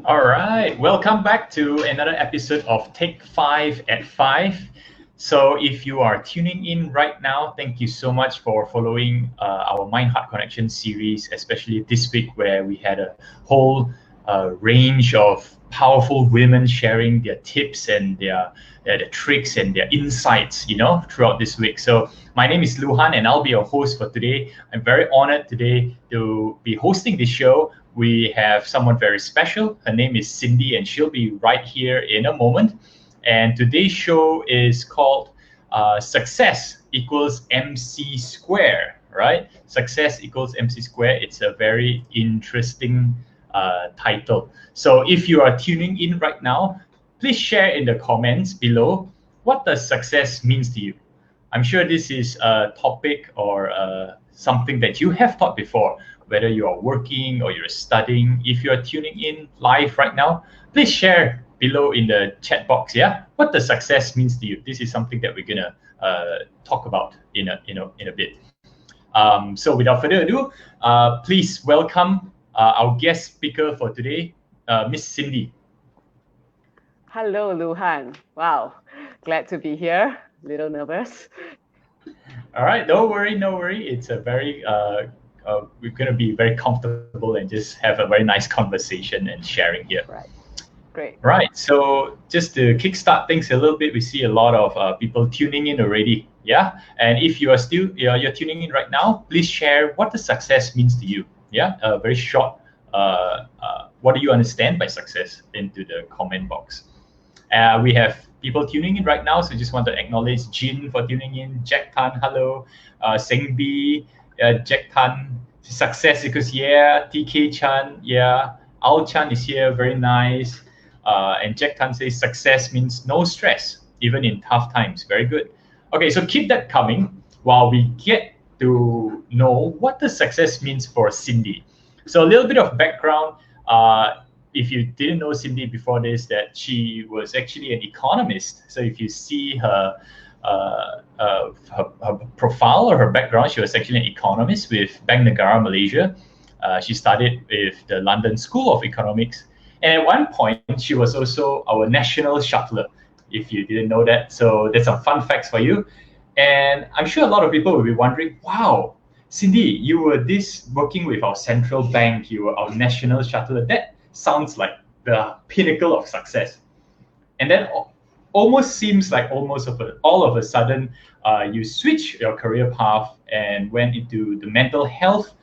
All right, welcome back to another episode of Take 5 at 5. So, if you are tuning in right now, thank you so much for following our Mind Heart Connection series, especially this week where we had a whole range of powerful women sharing their tips and their tricks and their insights, throughout this week. So, my name is Luhan and I'll be your host for today. I'm very honored today to be hosting this show. We have someone very special. Her name is Cindy, and she'll be right here in a moment. And today's show is called Success Equals MC Square, right? Success equals MC Square. It's a very interesting title. So if you are tuning in right now, please share in the comments below what does success means to you. I'm sure this is a topic or something that you have thought before, whether you are working or you're studying. If you're tuning in live right now, please share below in the chat box. Yeah, what the success means to you. This is something that we're gonna talk about in a bit. So without further ado, please welcome our guest speaker for today, Miss Cindy. Hello, Luhan. Wow, glad to be here. Little nervous. All right, no worry, no worry. It's a very we're gonna be very comfortable and just have a very nice conversation and sharing here. Right, great. Right. So just to kickstart things a little bit, we see a lot of people tuning in already. Yeah. And if you are still you're tuning in right now, please share what the success means to you. Yeah. Very short. What do you understand by success into the comment box? We have people tuning in right now, so just want to acknowledge Jin for tuning in, Jack Tan, hello, Seng B, Jack Tan, success because yeah, TK Chan, yeah, Al Chan is here, very nice, and Jack Tan says success means no stress, even in tough times, very good. Okay, so keep that coming while we get to know what the success means for Cindy. So a little bit of background. If you didn't know Cindy before this, that she was actually an economist. So if you see her profile or her background, she was actually an economist with Bank Negara Malaysia. She studied with the London School of Economics. And at one point, she was also our national shuttler, if you didn't know that. So there's some fun facts for you. And I'm sure a lot of people will be wondering, wow, Cindy, you were this working with our central bank, you were our national shuttler. That sounds like the pinnacle of success. And then almost seems like all of a sudden you switch your career path and went into the mental health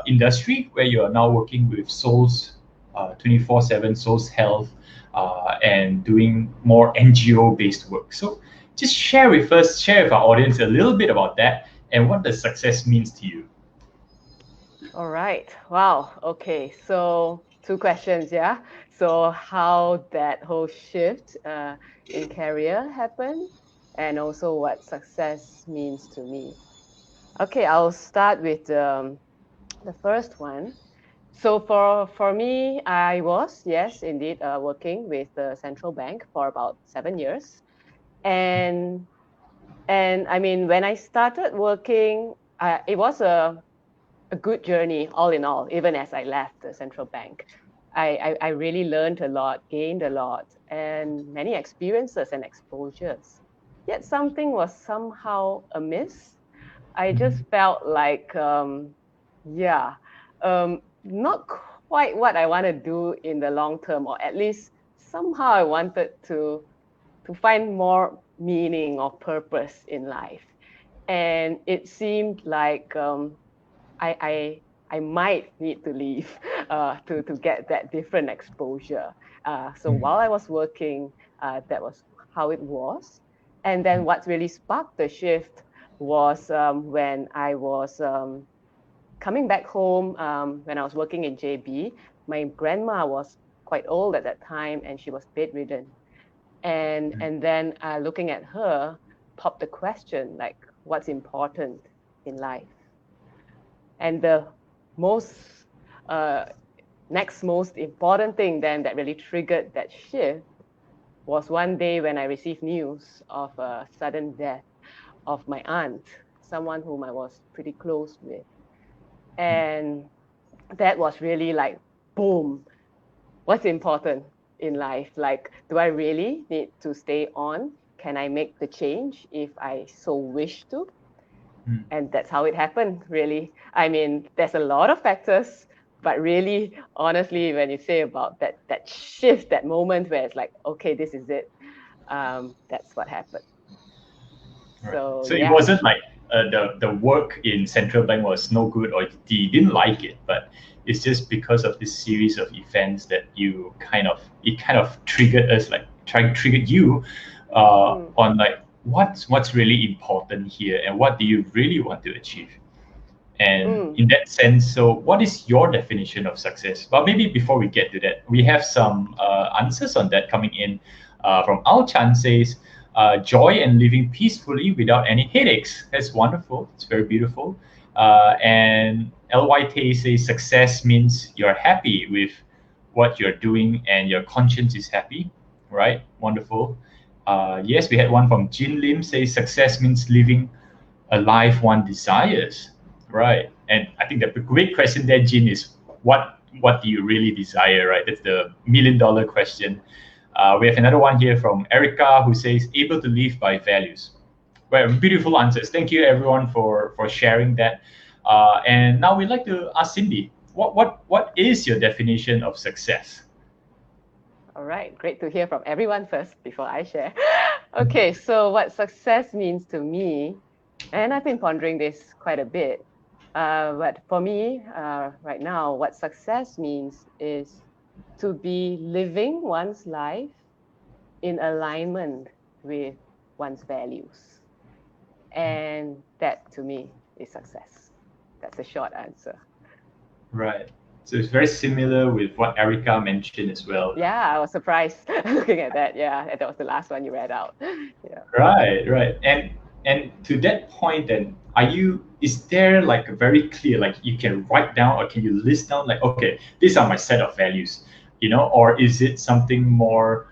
industry where you are now working with Souls 24/7 Souls Health and doing more NGO based work. So just share with us, share with our audience a little bit about that and what the success means to you. All right. Wow. Okay. So two questions. Yeah. So how that whole shift in career happened, and also what success means to me. Okay. I'll start with the first one. So for me, I was, yes, indeed, working with the central bank for about 7 years, and I mean, when I started working, it was a good journey, all in all. Even as I left the central bank, I really learned a lot, gained a lot, and many experiences and exposures. Yet something was somehow amiss. I just felt like, yeah, not quite what I want to do in the long term, or at least somehow I wanted to find more meaning or purpose in life. And it seemed like I might need to leave to get that different exposure. So while I was working, that was how it was. And then what really sparked the shift was when I was coming back home, when I was working in JB. My grandma was quite old at that time, and she was bedridden. And then looking at her, popped the question like, what's important in life? And the most uh, next most important thing then that really triggered that shift was one day when I received news of a sudden death of my aunt, someone whom I was pretty close with. And that was really like, boom, what's important in life? Like, do I really need to stay on? Can I make the change if I so wish to? And that's how it happened, really. I mean, there's a lot of factors, but really, honestly, when you say about that shift, that moment where it's like, okay, this is it, that's what happened. Right. So So it yeah. wasn't like the work in central bank was no good or you didn't like it, but it's just because of this series of events that it kind of triggered us, like triggered you on like what's really important here and what do you really want to achieve. And in that sense, so what is your definition of success? Well, maybe before we get to that, we have some answers on that coming in from Al Chan says, joy and living peacefully without any headaches. That's wonderful. It's very beautiful. And LYT says, success means you're happy with what you're doing and your conscience is happy. Right? Wonderful. Yes, we had one from Jin Lim says, success means living a life one desires. Right. And I think the great question there, Jin, is what do you really desire, right? That's the $1,000,000 question. We have another one here from Erica who says, able to live by values. Well, beautiful answers. Thank you everyone for sharing that. And now we'd like to ask Cindy, what is your definition of success? All right, great to hear from everyone first before I share. Okay, so what success means to me, and I've been pondering this quite a bit, but for me, right now, what success means is to be living one's life in alignment with one's values. And that to me is success. That's a short answer. Right. So it's very similar with what Erica mentioned as well. Yeah, I was surprised looking at that. Yeah, that was the last one you read out. Yeah. Right, right. And to that point then, is there like a very clear, like you can write down or can you list down like, okay, these are my set of values, or is it something more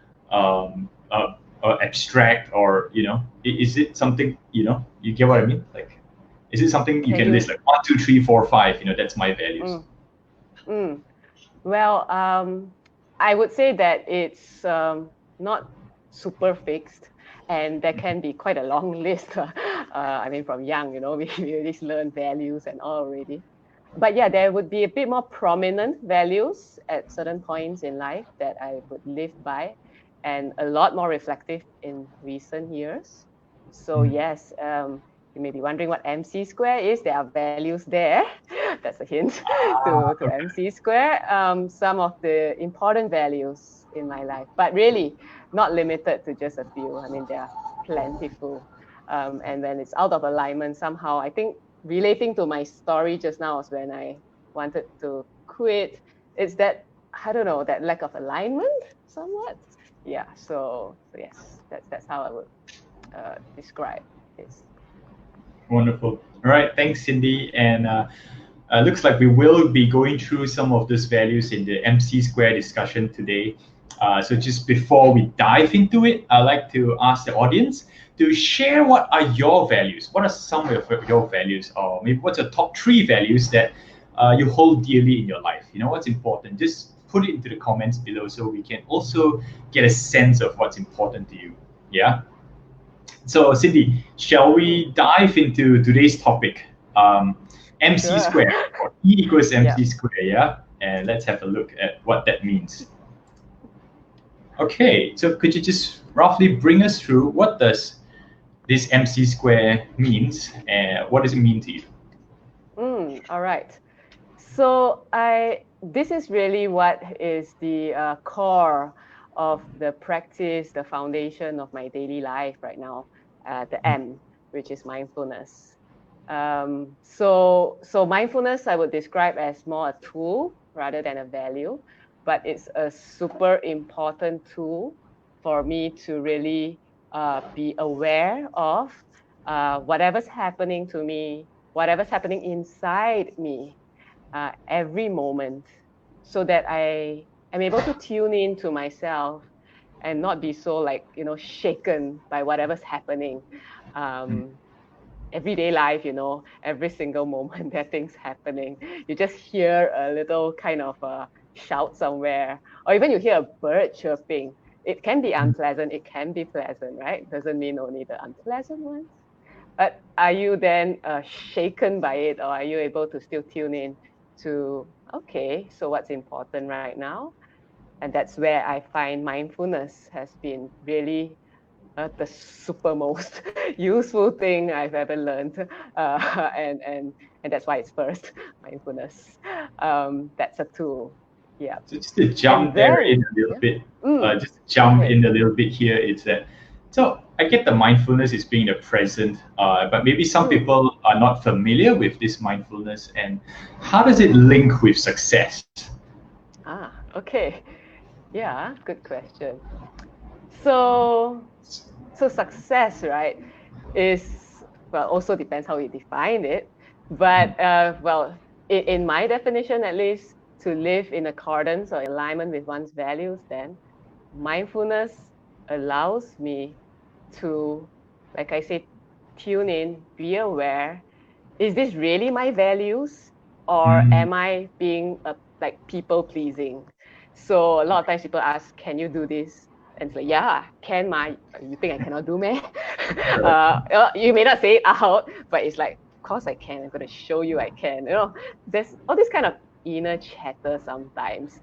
abstract or, is it something, you get what I mean? Like, is it something you Can can you? list like 1, 2, 3, 4, 5, that's my values. Well, I would say that it's not super fixed, and there can be quite a long list. I mean, from young, we already learn values and all already. But yeah, there would be a bit more prominent values at certain points in life that I would live by, and a lot more reflective in recent years. So yes, you may be wondering what MC square is. There are values there. That's a hint to MC square. Some of the important values in my life, but really not limited to just a few. I mean, there are plentiful. And when it's out of alignment, somehow, I think relating to my story just now was when I wanted to quit. It's that, I don't know, that lack of alignment somewhat. Yeah, so yes, that's how I would describe this. Wonderful. All right. Thanks, Cindy. And looks like we will be going through some of these values in the MC Square discussion today. So just before we dive into it, I'd like to ask the audience to share what are your values. What are some of your values, or maybe what's your top 3 values that you hold dearly in your life? What's important? Just put it into the comments below so we can also get a sense of what's important to you. Yeah. So, Cindy, shall we dive into today's topic? MC Sure. squared, or E equals MC Yeah. squared, yeah? And let's have a look at what that means. Okay, so could you just roughly bring us through what does this MC square means and what does it mean to you? All right. So this is really what is the core of the practice, the foundation of my daily life right now, the M, which is mindfulness. So mindfulness I would describe as more a tool rather than a value, but it's a super important tool for me to really be aware of whatever's happening to me, whatever's happening inside me every moment, so that I am able to tune in to myself and not be so shaken by whatever's happening. Everyday life, every single moment there are things happening. You just hear a little kind of shout somewhere, or even you hear a bird chirping. It can be unpleasant, it can be pleasant, right? Doesn't mean only the unpleasant ones. But are you then shaken by it, or are you able to still tune in to, okay, so what's important right now? And that's where I find mindfulness has been really the super most useful thing I've ever learned, and that's why it's first mindfulness. That's a tool. Yeah. So just to jump there in a little bit, just to jump in a little bit here, is that, so I get the mindfulness is being the present, but maybe some people are not familiar with this mindfulness, and how does it link with success? Okay. Yeah, good question. So success, right, is, well, also depends how you define it. But well, in my definition, at least, to live in accordance or alignment with one's values, then mindfulness allows me to, like I said, tune in, be aware. Is this really my values, or am I being like people pleasing? So a lot of times people ask, "Can you do this?" And it's like, "Yeah, can my? You think I cannot do, me?" You may not say it out, but it's like, "Of course I can. I'm going to show you I can." There's all this kind of inner chatter sometimes,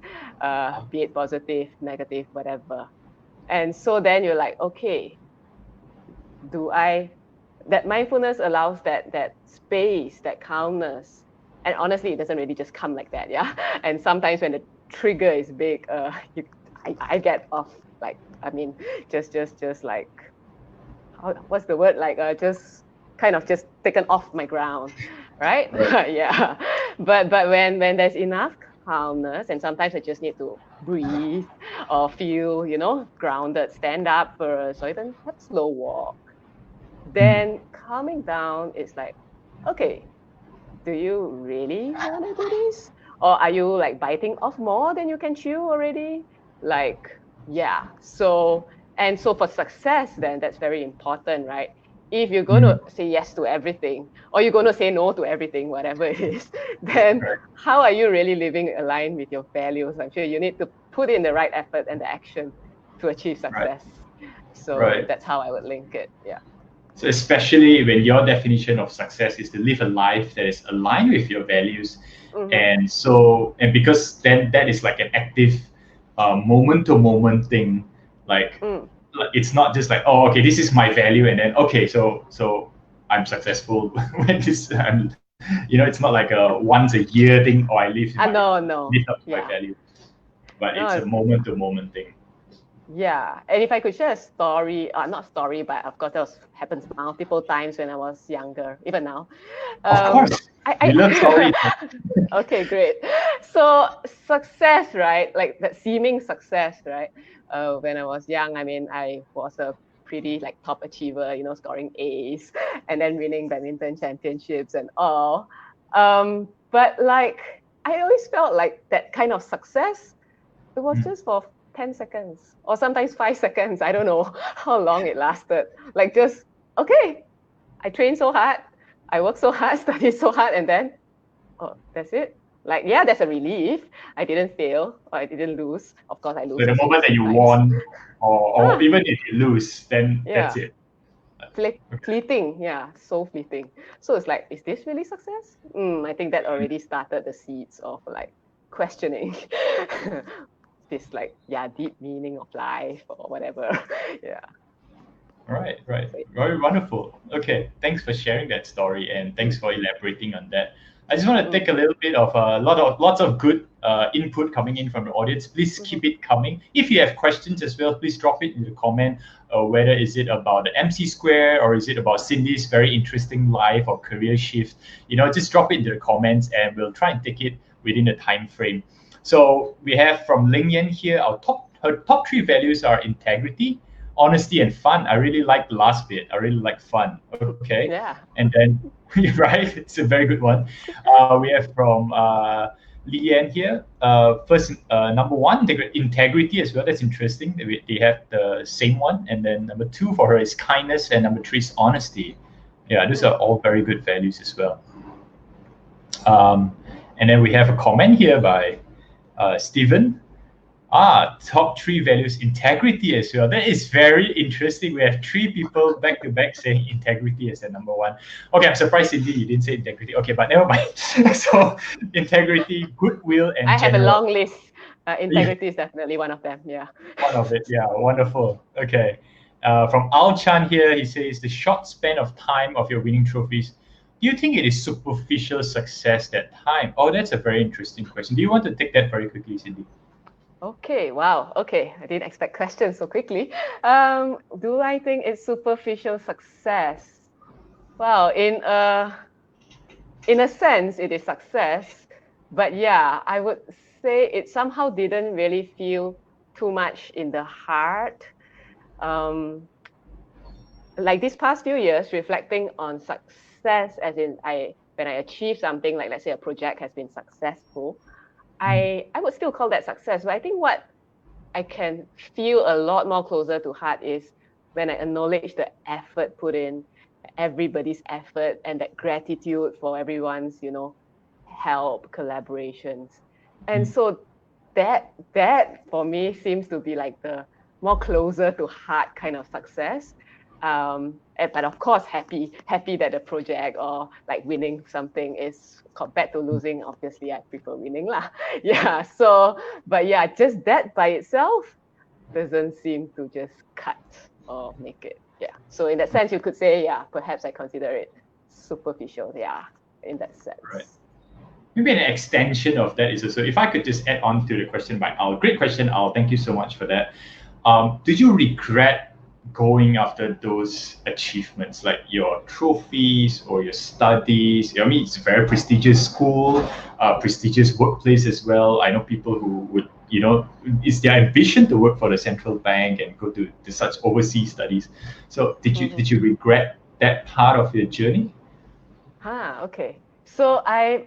be it positive, negative, whatever. And so then you're like, okay, that mindfulness allows that space, that calmness. And honestly, it doesn't really just come like that, yeah. And sometimes when the trigger is big, I get off, like, I mean, just like, what's the word, like, just kind of just taken off my ground, right? Yeah. But when there's enough calmness, and sometimes I just need to breathe or feel, grounded, stand up first, or even have a slow walk. Then calming down is like, okay, do you really want to do this? Or are you like biting off more than you can chew already? Like, yeah. So for success, then that's very important, right? If you're going to say yes to everything, or you're going to say no to everything, whatever it is, then how are you really living aligned with your values? I'm sure you need to put in the right effort and the action to achieve success. So that's how I would link it. Yeah. So especially when your definition of success is to live a life that is aligned with your values, and because then that is like an active, moment to moment thing. Like it's not just like, oh, okay, this is my value, and then okay, so I'm successful when this. It's not like a once a year thing, or I live no. live up to my value, but it's a moment to moment thing. Yeah, and if I could share a story, not story, but of course that happens multiple times when I was younger, even now. Of course, we learn stories. Okay, great. So success, right? Like that seeming success, right? When I was young, I mean, I was a pretty like top achiever, scoring A's and then winning badminton championships and all. But like I always felt like that kind of success, it was just for 10 seconds or sometimes 5 seconds. I don't know how long it lasted. Like just, okay, I trained so hard, I worked so hard, studied so hard, and then, oh, that's it. Like, yeah, there's a relief. I didn't fail or I didn't lose. Of course, I lose. So the moment that you won, or even if you lose, then that's it. Fleeting, yeah, so fleeting. So it's like, is this really success? I think that already started the seeds of like questioning this like deep meaning of life or whatever. Yeah. Right. Very wonderful. Okay, thanks for sharing that story, and thanks for elaborating on that. I just want to take a little bit of lots of good input coming in from the audience. Please keep it coming. If you have questions as well, please drop it in the comment. Whether is it about the MC Square, or is it about Cindy's very interesting life or career shift? Just drop it in the comments, and we'll try and take it within the time frame. So we have from Ling Yan here, her top 3 values are integrity, honesty, and fun. I really like the last bit. I really like fun. Okay. Yeah. And then, right, it's a very good one. We have from Li Yan here. First, number 1, integrity as well. That's interesting. They have the same one. And then number 2 for her is kindness, and number 3 is honesty. Yeah, those are all very good values as well. And then we have a comment here by Stephen. Top 3 values, integrity as well. That is very interesting. We have 3 people back to back saying integrity as the number 1. Okay, I'm surprised, Cindy, you didn't say integrity. Okay, but never mind. So, integrity, goodwill, and I have a general. long list. Integrity is definitely one of them. Yeah. One of it. Yeah, wonderful. Okay. From Al Chan here, he says the short span of time of your winning trophies. Do you think it is superficial success that time? Oh, that's a very interesting question. Do you want to take that very quickly, Cindy? Okay, wow. Okay, I didn't expect questions so quickly. Do I think it's superficial success? Well, in a sense, it is success. But yeah, I would say it somehow didn't really feel too much in the heart. Like these past few years, reflecting on success, as in when I achieve something, like let's say a project has been successful, I would still call that success. But I think what I can feel a lot more closer to heart is when I acknowledge the effort put in, everybody's effort, and that gratitude for everyone's, help, collaborations. And so that for me seems to be like the more closer to heart kind of success. But of course, happy that the project or like winning something is compared to losing. Obviously, I prefer winning lah. Yeah. So, but yeah, just that by itself doesn't seem to just cut or make it. Yeah. So in that sense, you could say, yeah, perhaps I consider it superficial. Yeah, in that sense. Right. Maybe an extension of that is also, if I could just add on to the question by Al. Great question, Al. Thank you so much for that. Did you regret going after those achievements, like your trophies or your studies? I mean, it's a very prestigious school, prestigious workplace as well. I know people who would, it's their ambition to work for the central bank and go to such overseas studies. So did you regret that part of your journey? Okay. So I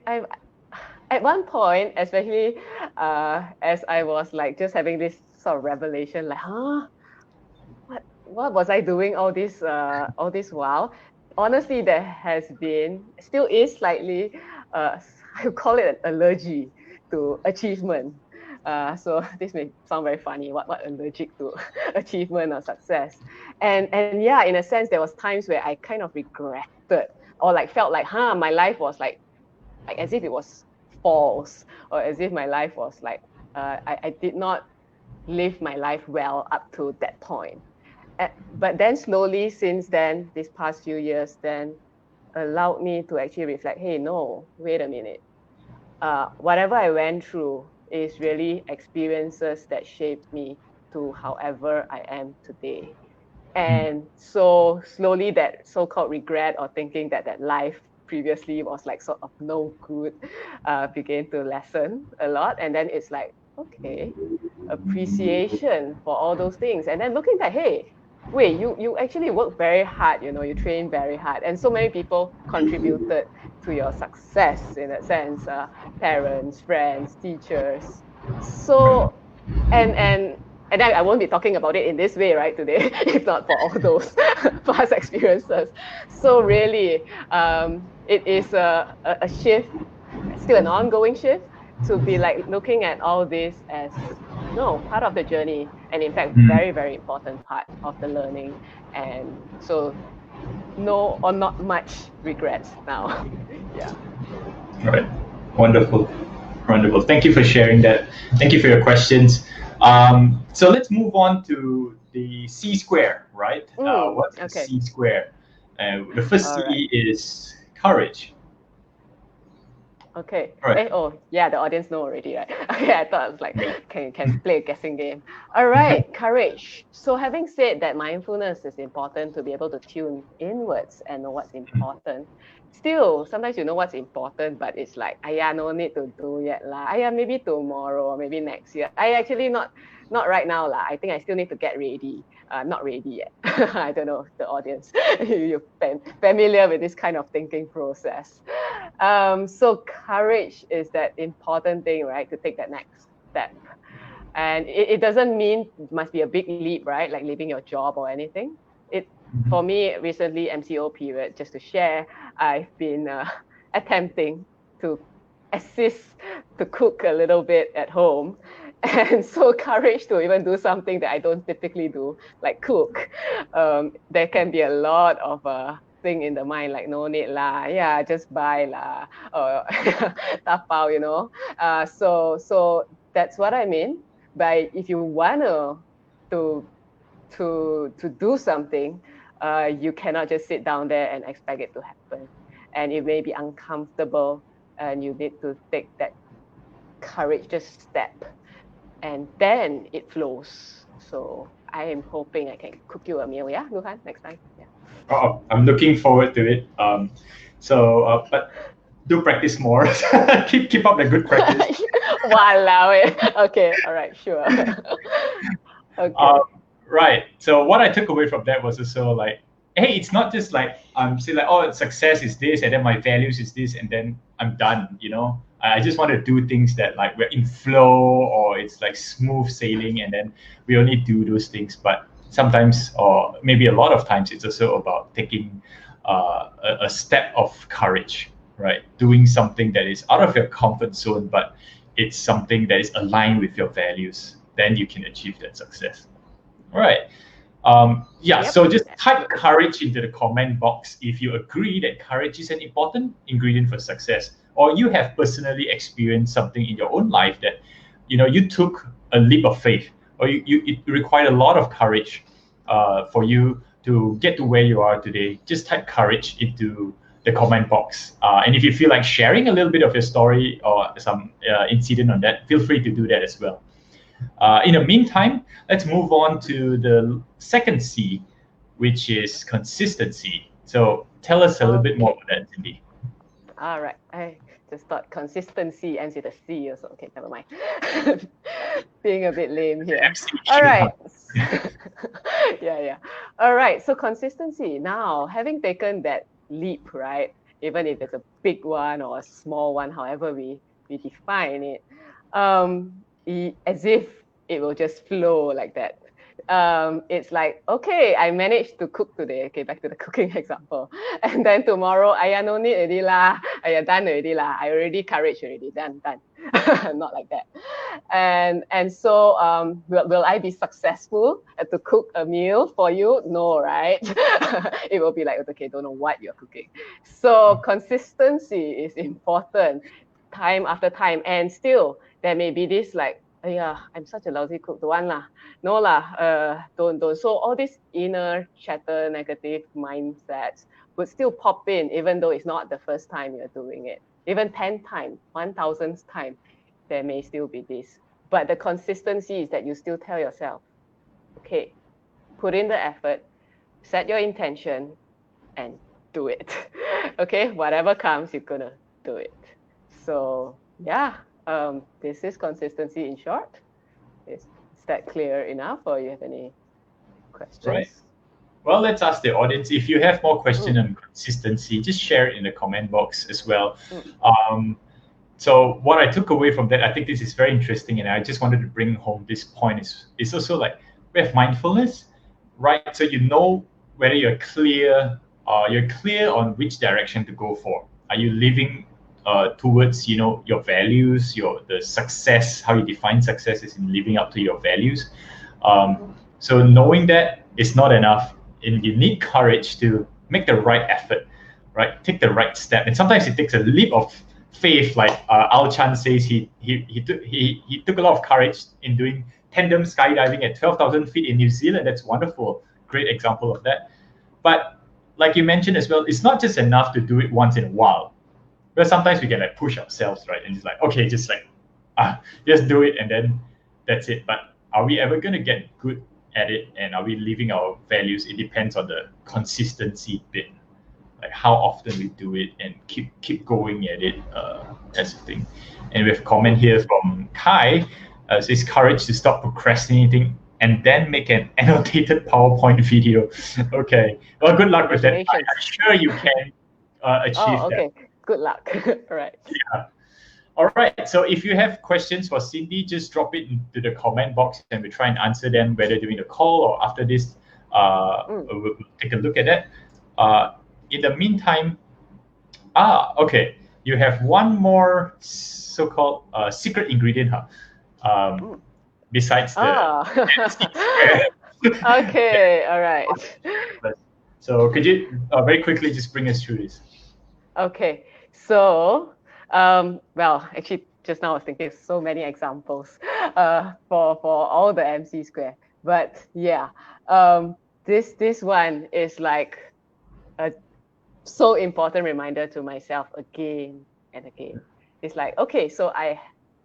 at one point, especially as I was like just having this sort of revelation, like, what was I doing all this while? Honestly, there has been, still is slightly, I would call it an allergy to achievement. So this may sound very funny. What allergic to achievement or success? And yeah, in a sense, there was times where I kind of regretted or like felt like, my life was like as if it was false, or as if my life was like I did not live my life well up to that point. But then slowly since then, these past few years, then allowed me to actually reflect, hey, no, wait a minute. Whatever I went through is really experiences that shaped me to however I am today. And so slowly that so-called regret or thinking that life previously was like sort of no good began to lessen a lot. And then it's like, okay, appreciation for all those things. And then looking back, hey, wait, you actually work very hard, you train very hard. And so many people contributed to your success in that sense, parents, friends, teachers. So, and I won't be talking about it in this way, right, today, if not for all those past experiences. So really, it is a shift, still an ongoing shift, to be like looking at all this as part of the journey, and in fact, very, very important part of the learning. And so no or not much regrets now. Yeah. All right. Wonderful. Thank you for sharing that. Thank you for your questions. So let's move on to the C square, right? What's the C square? The first C is courage. Okay. Right. The audience know already, right? Okay, I thought it was like, can play a guessing game. All right, courage. So having said that mindfulness is important to be able to tune inwards and know what's important, still, sometimes you know what's important, but it's like, no need to do yet lah. Maybe tomorrow or maybe next year. I actually not right now lah. I think I still need to get ready. Not ready yet. I don't know, the audience, you're familiar with this kind of thinking process. So courage is that important thing, right? To take that next step. And it doesn't mean it must be a big leap, right? Like leaving your job or anything. For me, recently, MCO period, just to share, I've been attempting to assist to cook a little bit at home. And so courage to even do something that I don't typically do, like cook. There can be a lot of thing in the mind, like no need lah, yeah, just buy lah, or tapao, so that's what I mean. But if you want to do something, you cannot just sit down there and expect it to happen. And it may be uncomfortable, and you need to take that courageous step, and then it flows. So I am hoping I can cook you a meal, yeah, Luhan, next time. Yeah. Oh, I'm looking forward to it. But do practice more. keep up the good practice. Walao. Okay, all right, sure. Okay. Right. So what I took away from that was also like, hey, it's not just like I'm saying like, oh, success is this, and then my values is this, and then I'm done. I just want to do things that like we're in flow, or it's like smooth sailing, and then we only do those things. But sometimes, or maybe a lot of times, it's also about taking a step of courage, right? Doing something that is out of your comfort zone, but it's something that is aligned with your values. Then you can achieve that success. All right. Yep. So just type courage into the comment box if you agree that courage is an important ingredient for success, or you have personally experienced something in your own life that you took a leap of faith, or it required a lot of courage for you to get to where you are today. Just type courage into the comment box, and if you feel like sharing a little bit of your story or some incident on that, feel free to do that as well. In the meantime, let's move on to the second C, which is consistency. So tell us a little bit more about that, Cindy. All right. I just thought consistency ends with a C also. Okay, never mind. Being a bit lame here. All right. Yeah. All right. So consistency. Now, having taken that leap, right? Even if it's a big one or a small one, however we define it, as if it will just flow like that. It's like, okay, I managed to cook today. Okay, back to the cooking example. And then tomorrow, no need already lah. Done already lah. I already courage already. Done. Not like that. And so will I be successful to cook a meal for you? No, right? It will be like, okay, don't know what you're cooking. So consistency is important, time after time. And still, there may be this like, I'm such a lousy cook, don't want lah. No lah, don't. So all this inner chatter, negative mindsets would still pop in, even though it's not the first time you're doing it. Even 10 times, 1,000th time, there may still be this. But the consistency is that you still tell yourself, okay, put in the effort, set your intention, and do it. Okay, whatever comes, you're gonna do it. So yeah. This is consistency in short. Is that clear enough, or you have any questions? Right. Well, let's ask the audience. If you have more questions on consistency, just share it in the comment box as well. So what I took away from that, I think this is very interesting, and I just wanted to bring home this point is also like we have mindfulness, right? So you know whether you're clear on which direction to go for. Are you living towards your values, the success, how you define success is in living up to your values. So knowing that is not enough, and you need courage to make the right effort, right? Take the right step, and sometimes it takes a leap of faith. Like Al Chan says, he took a lot of courage in doing tandem skydiving at 12,000 feet in New Zealand. That's wonderful, great example of that. But like you mentioned as well, it's not just enough to do it once in a while. But sometimes we can like push ourselves, right? And it's like, okay, just like, just do it, and then that's it. But are we ever going to get good at it? And are we living our values? It depends on the consistency bit, like how often we do it and keep going at it. That's the thing. And we have a comment here from Kai, says courage to stop procrastinating and then make an annotated PowerPoint video. Okay, well, good luck with that. I'm sure you can achieve that. Good luck. All right. Yeah. All right. So if you have questions for Cindy, just drop it into the comment box, and we'll try and answer them, whether during the call or after this. We'll take a look at that. In the meantime, okay. you have one more so-called secret ingredient, besides the MC square. Okay, all right. So could you very quickly just bring us through this? Okay, so well, actually, just now I was thinking so many examples for all the MC square, but yeah, this one is like a so important reminder to myself again and again. It's like, okay, so I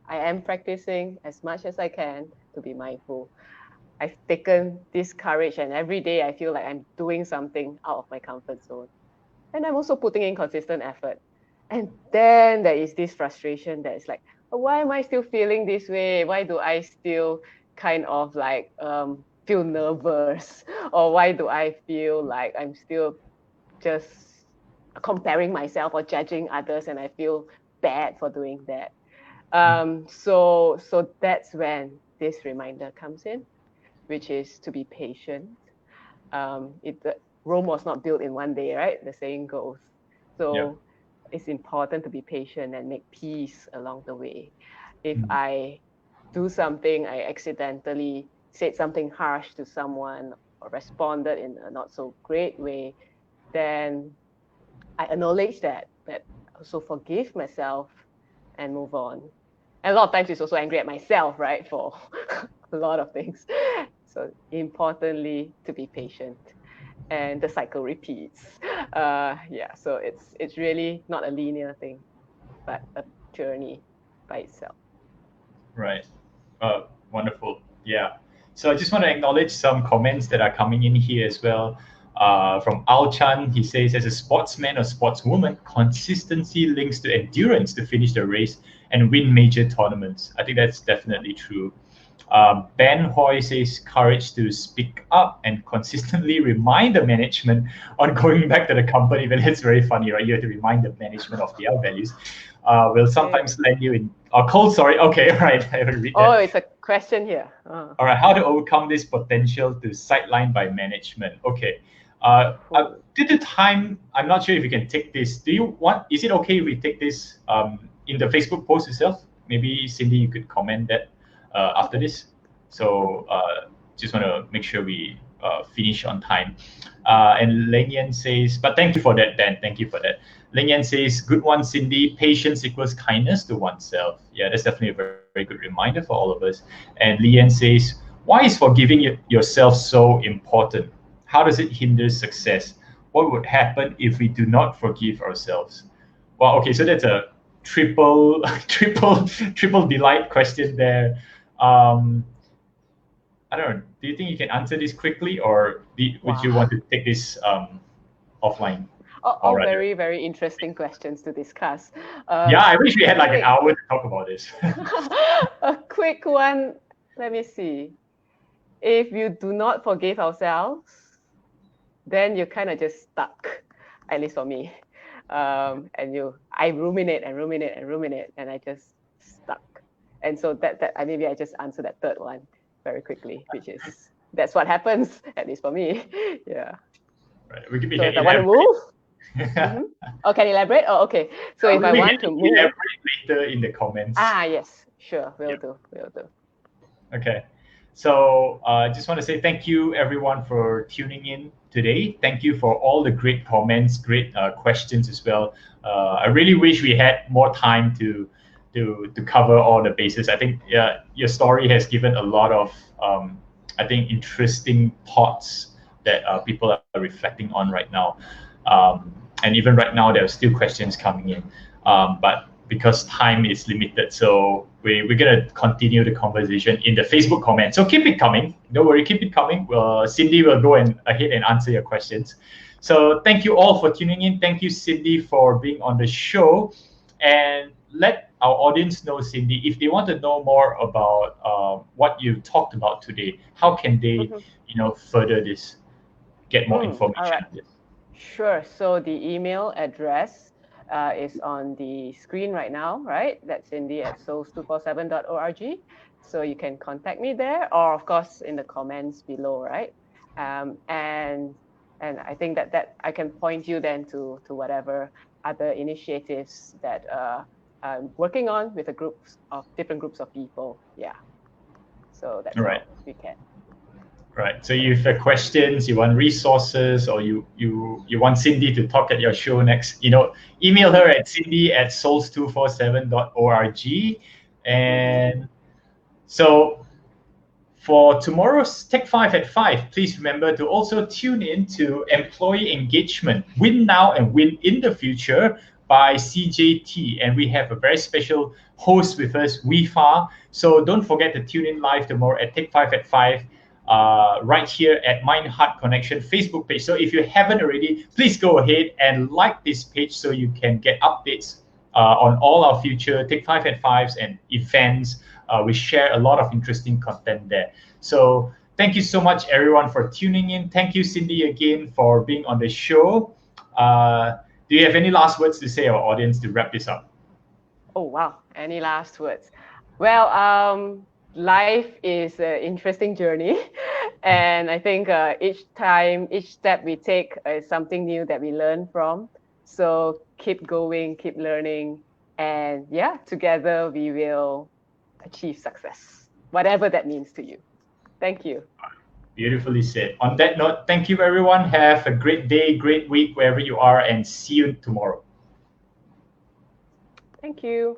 am practicing as much as I can to be mindful. I've taken this courage, and every day I feel like I'm doing something out of my comfort zone. And I'm also putting in consistent effort. And then there is this frustration that is like, why am I still feeling this way? Why do I still kind of like feel nervous? Or why do I feel like I'm still just comparing myself or judging others and I feel bad for doing that? So that's when this reminder comes in, which is to be patient. Rome was not built in one day, right? The saying goes. So it's important to be patient and make peace along the way. If I do something, I accidentally said something harsh to someone or responded in a not so great way, then I acknowledge that, but also forgive myself and move on. And a lot of times it's also angry at myself, right? For a lot of things. So importantly, to be patient, and the cycle repeats. Yeah, so it's really not a linear thing, but a journey by itself. Right. Wonderful. Yeah. So I just want to acknowledge some comments that are coming in here as well. From Al Chan, he says, as a sportsman or sportswoman, consistency links to endurance to finish the race and win major tournaments. I think that's definitely true. Ben Hoy says, courage to speak up and consistently remind the management on going back to the company. Well, it's very funny, right? You have to remind the management of their values. Will sometimes land you in cold. Sorry. Okay, right. I will read that. Oh, it's a question here. All right. How to overcome this potential to sideline by management? Okay. Due to time, I'm not sure if you can take this. Do you want? Is it okay if we take this in the Facebook post itself? Maybe Cindy, you could comment that after this. So just want to make sure we finish on time. And Leng Yan says, but thank you for that, Dan. Thank you for that. Leng Yan says, good one, Cindy. Patience equals kindness to oneself. Yeah, that's definitely a very, very good reminder for all of us. And Lian says, why is forgiving yourself so important? How does it hinder success? What would happen if we do not forgive ourselves? Well, okay, so that's a triple delight question there. I don't know. Do you think you can answer this quickly, or would you want to take this offline? All very, very interesting questions to discuss. Yeah, I wish we had like an hour to talk about this. A quick one. Let me see. If you do not forgive ourselves, then you're kind of just stuck, at least for me. And I ruminate and ruminate and ruminate, and I just stuck. And so maybe I just answer that third one very quickly, which is that's what happens, at least for me. Yeah. Right. We can I want to move. Oh, can you elaborate? Oh, okay. So if I want to move, elaborate later in the comments. Yes, sure, will do. Okay. So I just want to say thank you everyone for tuning in today. Thank you for all the great comments, great questions as well. I really wish we had more time to cover all the bases. I think your story has given a lot of I think interesting thoughts that people are reflecting on right now. And even right now, there are still questions coming in. But because time is limited, so we're going to continue the conversation in the Facebook comments. So keep it coming. Don't worry, keep it coming. Cindy will go ahead and answer your questions. So thank you all for tuning in. Thank you, Cindy, for being on the show. And let our audience know, Cindy, if they want to know more about what you talked about today, how can they, further this, get more information on this? Sure. So the email address is on the screen right now, right? That's cindy@souls247.org. So you can contact me there, or of course in the comments below, right? And I think that I can point you then to whatever other initiatives that I'm working on with different groups of people. Yeah. So that's Right. all we can. Right. So if you have questions, you want resources, or you want Cindy to talk at your show next, email her at cindy@souls247.org. And so for tomorrow's Tech 5 at 5, please remember to also tune in to Employee Engagement, Win Now and Win in the Future by CJT. And we have a very special host with us, Wefa. So don't forget to tune in live tomorrow at Tech 5 at 5, right here at Mind Heart Connection Facebook page. So if you haven't already, please go ahead and like this page so you can get updates on all our future Tech 5 at 5s and events. We share a lot of interesting content there. So thank you so much, everyone, for tuning in. Thank you, Cindy, again for being on the show. Do you have any last words to say to our audience to wrap this up? Oh, wow. Any last words? Well, life is an interesting journey. And I think each step we take is something new that we learn from. So keep going, keep learning. And yeah, together we will achieve success, whatever that means to you. Thank you. Beautifully said. On that note, thank you, everyone. Have a great day, great week, wherever you are, and see you tomorrow. Thank you.